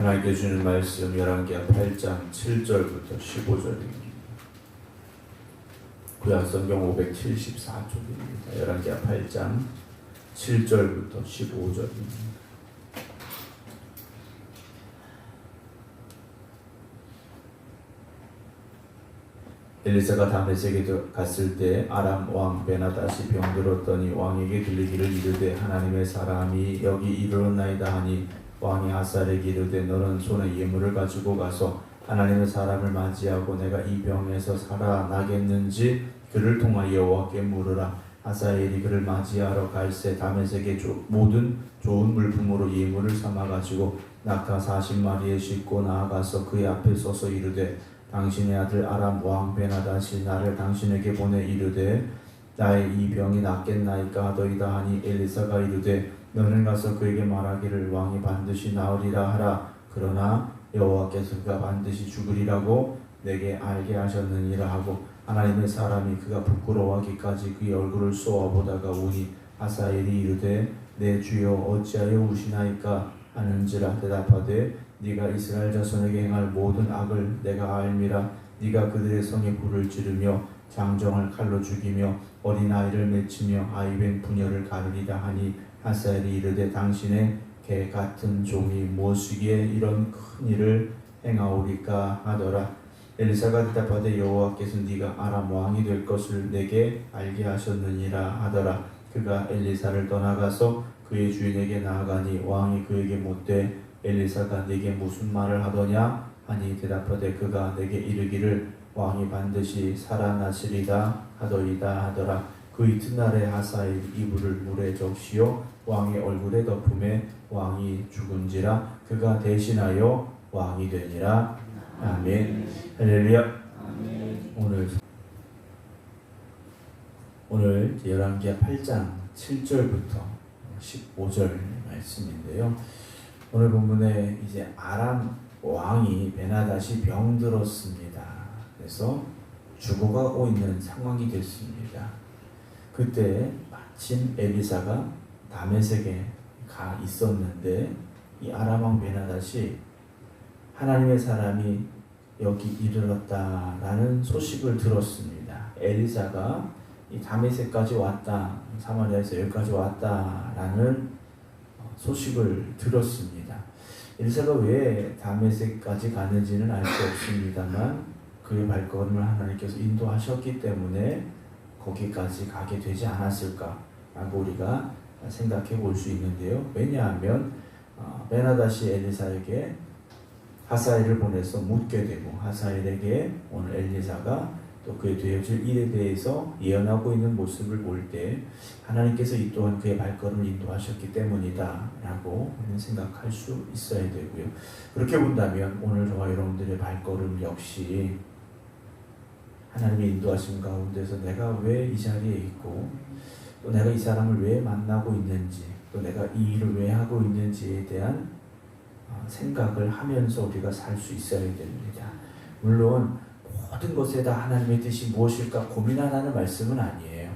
하나님께 주는 말씀 열왕기하 8장 7절부터 15절입니다. 구약성경 574쪽입니다. 열왕기하 8장 7절부터 15절입니다. 엘리사가 다메섹에 갔을 때 아람 왕 베나다시 병들었더니 왕에게 들리기를 이르되 하나님의 사람이 여기 이르렀나이다 하니 왕이 하사엘에게 이르되 너는 손에 예물을 가지고 가서 하나님의 사람을 맞이하고 내가 이 병에서 살아나겠는지 그를 통하여 여호와께 물으라. 하사엘이 그를 맞이하러 갈새 다메섹에 모든 좋은 물품으로 예물을 삼아 가지고 낙타 40마리에 싣고 나아가서 그의 앞에 서서 이르되 당신의 아들 아람 왕 베나다시 나를 당신에게 보내 이르되 나의 이 병이 낫겠나이까 하더이다 하니 엘리사가 이르되 너는 가서 그에게 말하기를 왕이 반드시 나으리라 하라. 그러나 여호와께서 그가 반드시 죽으리라고 내게 알게 하셨느니라 하고 하나님의 사람이 그가 부끄러워하기까지 그의 얼굴을 쏘아보다가 우니 하사엘이 이르되 내 주여 어찌하여 우시나이까 하는지라. 대답하되 네가 이스라엘 자손에게 행할 모든 악을 내가 알미라. 네가 그들의 성에 불을 지르며 장정을 칼로 죽이며 어린아이를 맺히며 아이벤 부녀를 가르리라 하니 하사엘이 이르되 당신의 개 같은 종이 무엇이기에 이런 큰 일을 행하오리까 하더라. 엘리사가 대답하되 여호와께서 네가 아람 왕이 될 것을 내게 알게 하셨느니라 하더라. 그가 엘리사를 떠나가서 그의 주인에게 나아가니 왕이 그에게 묻되 엘리사가 네게 무슨 말을 하더냐 하니 대답하되 그가 내게 이르기를 왕이 반드시 살아나시리다 하더이다 하더라. 그 이튿날에 하사엘 이불을 물에 적시어 왕의 얼굴에 덮음에 왕이 죽은지라. 그가 대신하여 왕이 되니라. 아멘. 할렐루야. 오늘 열왕기하 8장 7절부터 15절 말씀인데요. 오늘 본문에 이제 아람 왕이 베나다시 병들었습니다. 그래서 죽어가고 있는 상황이 됐습니다. 그때 마침 엘리사가 다메섹에 가 있었는데 이 아람 왕 베나다시 하나님의 사람이 여기 이르렀다라는 소식을 들었습니다. 엘리사가 이 다메섹까지 왔다, 사마리아에서 여기까지 왔다라는 소식을 들었습니다. 엘리사가 왜 다메섹까지 가는지는 알 수 없습니다만 그의 발걸음을 하나님께서 인도하셨기 때문에 거기까지 가게 되지 않았을까라고 우리가 생각해 볼 수 있는데요. 왜냐하면 베나다시 엘리사에게 하사엘을 보내서 묻게 되고 하사엘에게 오늘 엘리사가 또 그의 되어질 일에 대해서 예언하고 있는 모습을 볼 때 하나님께서 이 또한 그의 발걸음을 인도하셨기 때문이다 라고 생각할 수 있어야 되고요. 그렇게 본다면 오늘 저와 여러분들의 발걸음 역시 하나님의 인도하심 가운데서 내가 왜 이 자리에 있고 또 내가 이 사람을 왜 만나고 있는지 또 내가 이 일을 왜 하고 있는지에 대한 생각을 하면서 우리가 살 수 있어야 됩니다. 물론 모든 것에 다 하나님의 뜻이 무엇일까 고민하라는 말씀은 아니에요.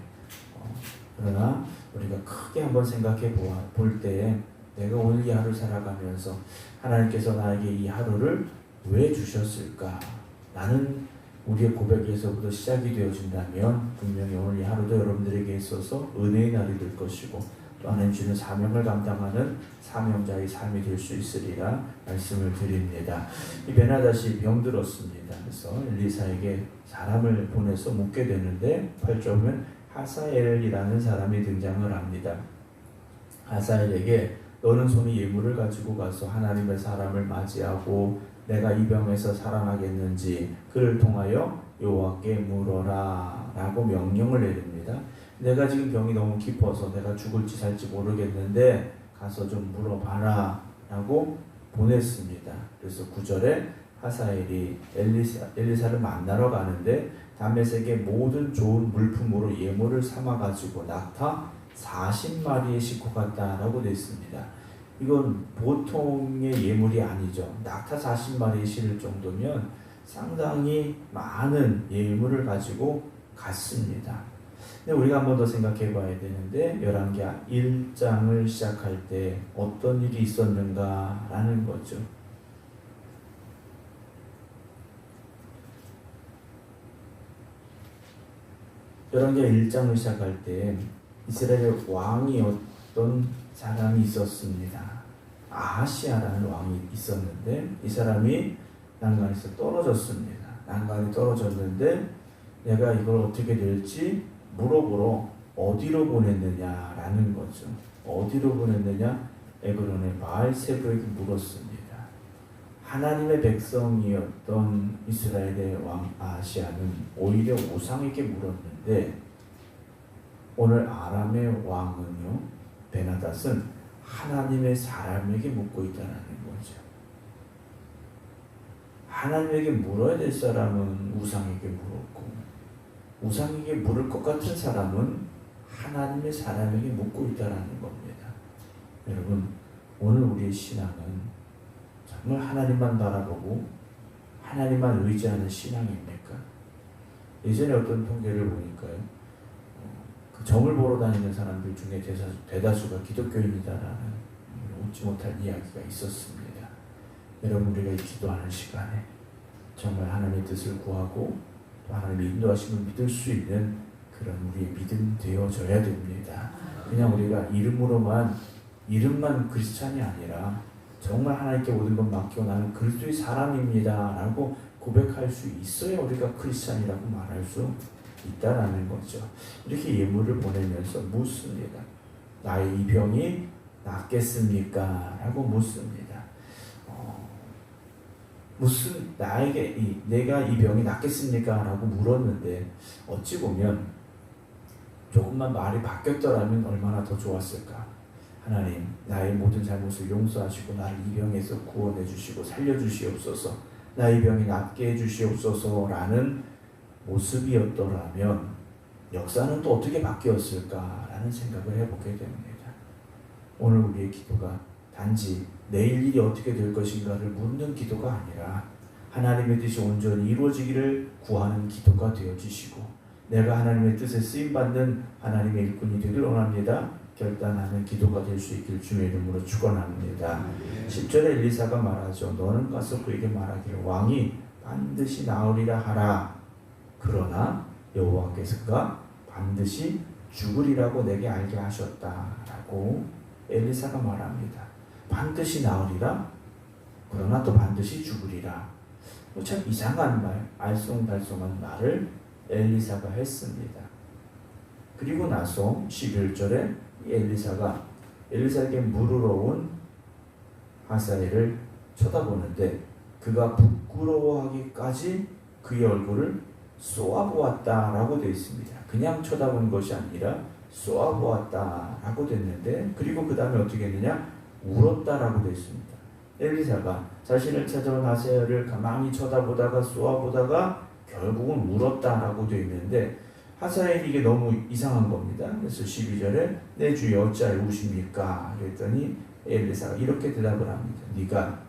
그러나 우리가 크게 한번 생각해 볼 때 내가 오늘 이 하루 살아가면서 하나님께서 나에게 이 하루를 왜 주셨을까? 라는 우리의 고백에서부터 시작이 되어진다면 분명히 오늘 이 하루도 여러분들에게 있어서 은혜의 날이 될 것이고 또 하나님 주는 사명을 감당하는 사명자의 삶이 될 수 있으리라 말씀을 드립니다. 이 베나다시 병들었습니다. 그래서 엘리사에게 사람을 보내서 묻게 되는데 8절 보면 하사엘이라는 사람이 등장을 합니다. 하사엘에게 너는 손에 예물을 가지고 가서 하나님의 사람을 맞이하고 내가 이 병에서 살아나겠는지 그를 통하여 여호와께 물어라 라고 명령을 내립니다. 내가 지금 병이 너무 깊어서 내가 죽을지 살지 모르겠는데 가서 좀 물어봐라 라고 보냈습니다. 그래서 9절에 하사엘이 엘리사를 만나러 가는데 다메섹의 모든 좋은 물품으로 예물을 삼아가지고 낙타 40마리에 싣고 갔다라고 되어 있습니다. 이건 보통의 예물이 아니죠. 낙타 40마리에 실을 정도면 상당히 많은 예물을 가지고 갔습니다. 근데 우리가 한 번 더 생각해 봐야 되는데 열왕기하 1장을 시작할 때 어떤 일이 있었는가라는 거죠. 열왕기하 1장을 시작할 때 이스라엘의 왕이 어떤 사람이 있었습니다. 아하시아라는 왕이 있었는데 이 사람이 난간에서 떨어졌습니다. 난간이 떨어졌는데 내가 이걸 어떻게 될지 물어보러 어디로 보냈느냐라는 거죠. 어디로 보냈느냐? 에그론의 바알세부에게 물었습니다. 하나님의 백성이었던 이스라엘의 왕 아하시아는 오히려 우상에게 물었는데 오늘 아람의 왕은요, 베나닷은 하나님의 사람에게 묻고 있다는 거죠. 하나님에게 물어야 될 사람은 우상에게 물었고 우상에게 물을 것 같은 사람은 하나님의 사람에게 묻고 있다는 겁니다. 여러분, 오늘 우리의 신앙은 정말 하나님만 바라보고 하나님만 의지하는 신앙입니까? 예전에 어떤 통계를 보니까요, 그 점을 보러 다니는 사람들 중에 대다수가 기독교인이다라는 웃지 못할 이야기가 있었습니다. 여러분, 우리가 이 기도하는 시간에 정말 하나님의 뜻을 구하고 또 하나님의 인도하심을 믿을 수 있는 그런 우리의 믿음 되어져야 됩니다. 그냥 우리가 이름만 크리스찬이 아니라 정말 하나님께 모든 것 맡기고 나는 그리스도의 사람입니다 라고 고백할 수 있어야 우리가 크리스찬이라고 말할 수 있다라는 거죠. 이렇게 예물을 보내면서 묻습니다. 나의 이 병이 낫겠습니까? 라고 묻습니다. 내가 이 병이 낫겠습니까? 라고 물었는데 어찌 보면 조금만 말이 바뀌었더라면 얼마나 더 좋았을까. 하나님, 나의 모든 잘못을 용서하시고 나를 이 병에서 구원해 주시고 살려주시옵소서, 나의 병이 낫게 해주시옵소서 라는 모습이었더라면 역사는 또 어떻게 바뀌었을까라는 생각을 해보게 됩니다. 오늘 우리의 기도가 단지 내일 일이 어떻게 될 것인가를 묻는 기도가 아니라 하나님의 뜻이 온전히 이루어지기를 구하는 기도가 되어지시고 내가 하나님의 뜻에 쓰임받는 하나님의 일꾼이 되기를 원합니다. 결단하는 기도가 될 수 있길 주의 이름으로 축원합니다. 10절에 엘리사가 말하죠. 너는 가서 그에게 말하기를 왕이 반드시 나으리라 하라. 그러나 여호와께서가 반드시 죽으리라고 내게 알게 하셨다라고 엘리사가 말합니다. 반드시 나으리라. 그러나 또 반드시 죽으리라. 참 이상한 말, 알쏭달쏭한 말을 엘리사가 했습니다. 그리고 나서 11절에 엘리사가 엘리사에게 물으러 온 하사엘을 쳐다보는데 그가 부끄러워하기까지 그의 얼굴을 쏘아보았다라고 되어 있습니다. 그냥 쳐다본 것이 아니라 쏘아보았다라고 됐는데 그리고 그 다음에 어떻게 했느냐? 울었다라고 되어 있습니다. 엘리사가 자신을 찾아온 하사엘을 가만히 쳐다보다가 쏘아보다가 결국은 울었다라고 되어 있는데 하사엘이 이게 너무 이상한 겁니다. 그래서 12절에 내 주여 어찌하여 우십니까? 그랬더니 엘리사가 이렇게 대답을 합니다. 네가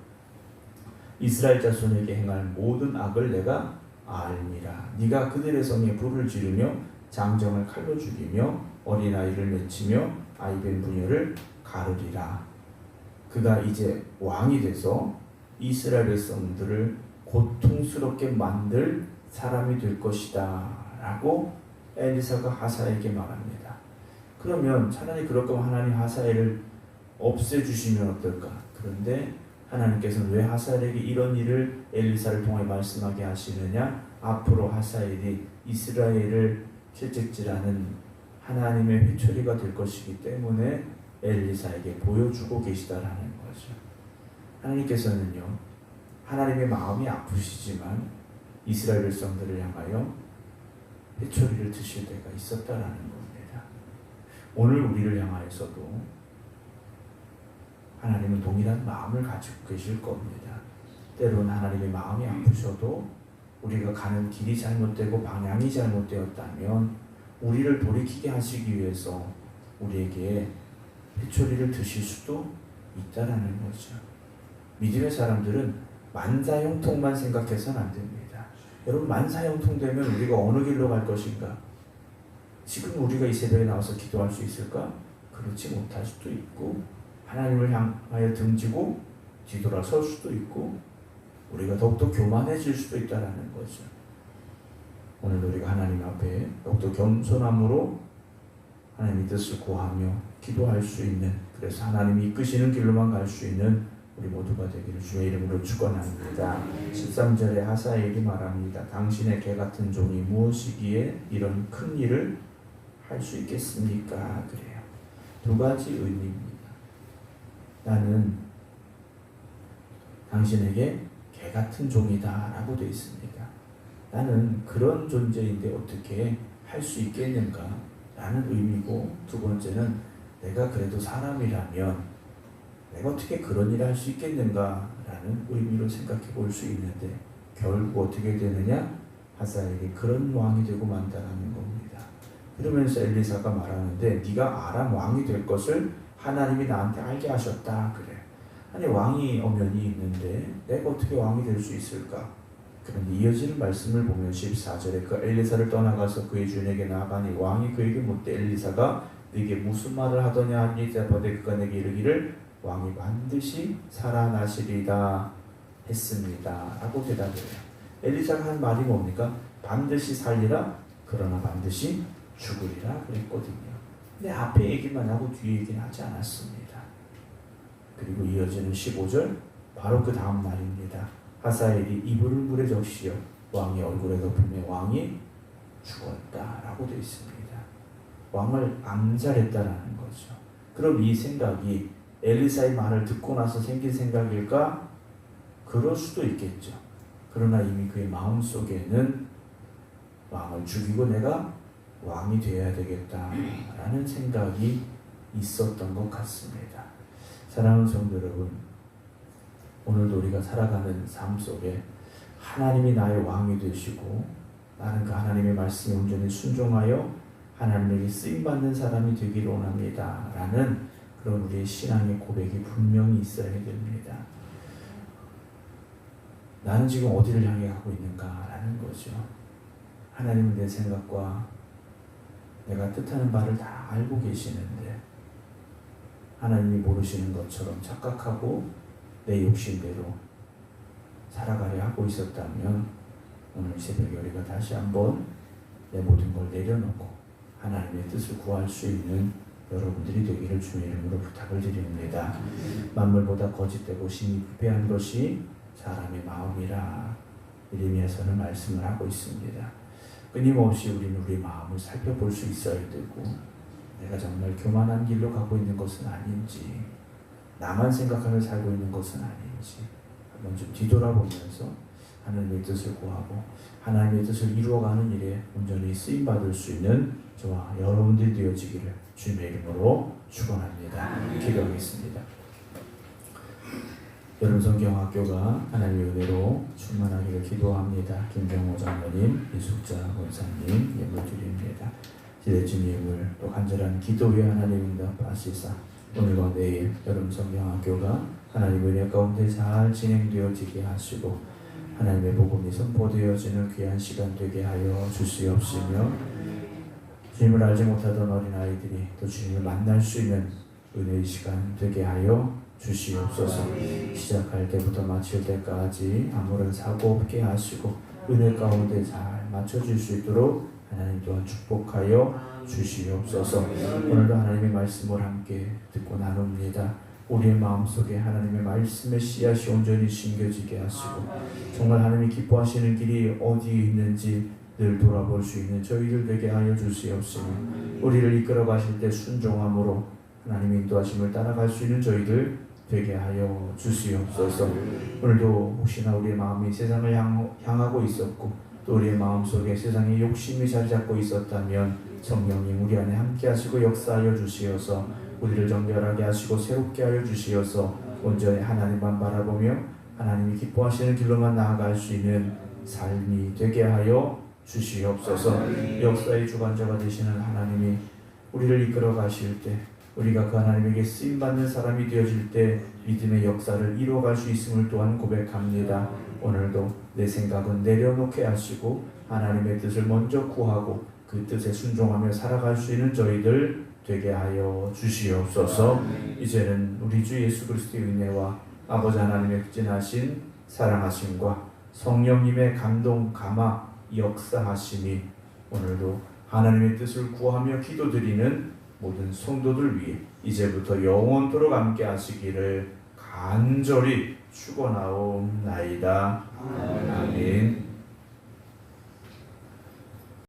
이스라엘 자손에게 행할 모든 악을 내가 알미라. 네가 그들의 성에 불을 지르며 장정을 칼로 죽이며 어린아이를 맺히며 아이벤 부녀를 가르리라. 그가 이제 왕이 돼서 이스라엘 백성들을 고통스럽게 만들 사람이 될 것이다 라고 엘리사가 하사엘에게 말합니다. 그러면 차라리 그럴 거면 하나님 하사엘을 없애주시면 어떨까? 그런데 하나님께서는 왜 하사엘에게 이런 일을 엘리사를 통해 말씀하게 하시느냐? 앞으로 하사엘이 이스라엘을 채찍질하는 하나님의 회초리가 될 것이기 때문에 엘리사에게 보여주고 계시다라는 거죠. 하나님께서는요, 하나님의 마음이 아프시지만 이스라엘 백성들을 향하여 회초리를 드실 때가 있었다라는 겁니다. 오늘 우리를 향하여서도 하나님은 동일한 마음을 가지고 계실 겁니다. 때로는 하나님의 마음이 아프셔도 우리가 가는 길이 잘못되고 방향이 잘못되었다면 우리를 돌이키게 하시기 위해서 우리에게 회초리를 드실 수도 있다라는 거죠. 믿음의 사람들은 만사형통만 생각해서는 안 됩니다. 여러분, 만사형통 되면 우리가 어느 길로 갈 것인가? 지금 우리가 이 새벽에 나와서 기도할 수 있을까? 그렇지 못할 수도 있고 하나님을 향하여 등지고 뒤돌아설 수도 있고 우리가 더욱더 교만해질 수도 있다는 거죠. 오늘 우리가 하나님 앞에 더욱더 겸손함으로 하나님의 뜻을 구하며 기도할 수 있는, 그래서 하나님이 이끄시는 길로만 갈 수 있는 우리 모두가 되기를 주의 이름으로 축원합니다. 13절에 하사엘이 말합니다. 당신의 개 같은 종이 무엇이기에 이런 큰 일을 할 수 있겠습니까? 그래요. 두 가지 의미입니다. 나는 당신에게 개 같은 종이다 라고 되어 있습니다. 나는 그런 존재인데 어떻게 할 수 있겠는가 라는 의미고, 두 번째는 내가 그래도 사람이라면 내가 어떻게 그런 일을 할 수 있겠는가 라는 의미로 생각해 볼 수 있는데, 결국 어떻게 되느냐? 하사엘이 그런 왕이 되고 만다라는 겁니다. 그러면서 엘리사가 말하는데, 네가 아람 왕이 될 것을 하나님이 나한테 알게 하셨다 그래. 아니, 왕이 엄연히 있는데 내가 어떻게 왕이 될 수 있을까? 그런데 이어지는 말씀을 보면 14절에 그 엘리사를 떠나가서 그의 주인에게 나아가니 왕이 그에게 묻되 엘리사가 네게 무슨 말을 하더냐 하니 대답하되 그가 내게 이르기를 왕이 반드시 살아나시리다 했습니다 라고 대답해요. 엘리사가 한 말이 뭡니까? 반드시 살리라, 그러나 반드시 죽으리라 그랬거든요. 근데 앞에 얘기만 하고 뒤에 얘기는 하지 않았습니다. 그리고 이어지는 15절, 바로 그 다음 말입니다. 하사엘이 이불을 물에 적시어 왕의 얼굴에 덮으며 왕이 죽었다라고 되어 있습니다. 왕을 암살했다라는 거죠. 그럼 이 생각이 엘리사의 말을 듣고 나서 생긴 생각일까? 그럴 수도 있겠죠. 그러나 이미 그의 마음속에는 왕을 죽이고 내가 왕이 되어야 되겠다라는 생각이 있었던 것 같습니다. 사랑하는 성도 여러분, 오늘도 우리가 살아가는 삶 속에 하나님이 나의 왕이 되시고 나는 그 하나님의 말씀에 온전히 순종하여 하나님에게 쓰임받는 사람이 되기를 원합니다 라는 그런 우리의 신앙의 고백이 분명히 있어야 됩니다. 나는 지금 어디를 향해 가고 있는가 라는 거죠. 하나님은 내 생각과 내가 뜻하는 바를 다 알고 계시는데 하나님이 모르시는 것처럼 착각하고 내 욕심대로 살아가려 하고 있었다면 오늘 새벽에 우리가 다시 한번 내 모든 걸 내려놓고 하나님의 뜻을 구할 수 있는 여러분들이 되기를 주의 이름으로 부탁을 드립니다. 만물보다 거짓되고 심히 부패한 것이 사람의 마음이라 예레미야서는 말씀을 하고 있습니다. 끊임없이 우리는 우리 마음을 살펴볼 수 있어야 되고, 내가 정말 교만한 길로 가고 있는 것은 아닌지, 나만 생각하며 살고 있는 것은 아닌지 한번 좀 뒤돌아보면서 하나님의 뜻을 구하고 하나님의 뜻을 이루어가는 일에 온전히 쓰임받을 수 있는 저와 여러분들이 되어지기를 주님의 이름으로 축원합니다. 기도하겠습니다. 여름 성경학교가 하나님의 은혜로 충만하기를 기도합니다. 김정호 장로님, 이숙자 권사님 예물 드립니다. 기대진 예물 또 간절한 기도에 하나님 응답하시사 오늘과 내일 여름 성경학교가 하나님의 은혜 가운데 잘 진행되어지게 하시고 하나님의 복음이 선포되어지는 귀한 시간 되게 하여 주시옵시며, 주님을 알지 못하던 어린아이들이 또 주님을 만날 수 있는 은혜의 시간 되게 하여 주시옵소서. 시작할 때부터 마칠 때까지 아무런 사고 없게 하시고 은혜 가운데 잘 맞춰줄 수 있도록 하나님 또한 축복하여 주시옵소서. 오늘도 하나님의 말씀을 함께 듣고 나눕니다. 우리의 마음속에 하나님의 말씀의 씨앗이 온전히 심겨지게 하시고 정말 하나님이 기뻐하시는 길이 어디에 있는지 늘 돌아볼 수 있는 저희들 되게 하여 주시옵시며, 우리를 이끌어 가실 때 순종함으로 하나님의 인도하심을 따라갈 수 있는 저희들 되게 하여 주시옵소서. 오늘도 혹시나 우리의 마음이 세상을 향하고 있었고 또 우리의 마음속에 세상의 욕심이 자리 잡고 있었다면 성령님 우리 안에 함께 하시고 역사하여 주시어서 우리를 정결하게 하시고 새롭게 하여 주시어서 온전히 하나님만 바라보며 하나님이 기뻐하시는 길로만 나아갈 수 있는 삶이 되게 하여 주시옵소서. 역사의 주관자가 되시는 하나님이 우리를 이끌어 가실 때 우리가 그 하나님에게 쓰임받는 사람이 되어질 때 믿음의 역사를 이루어갈 수 있음을 또한 고백합니다. 오늘도 내 생각은 내려놓게 하시고 하나님의 뜻을 먼저 구하고 그 뜻에 순종하며 살아갈 수 있는 저희들 되게 하여 주시옵소서. 이제는 우리 주 예수 그리스도의 은혜와 아버지 하나님의 극진하신 사랑하심과 성령님의 감동 감화 역사하심이 오늘도 하나님의 뜻을 구하며 기도드리는 모든 성도들 위해 이제부터 영원토록 함께 하시기를 간절히 축원하옵나이다. 아멘.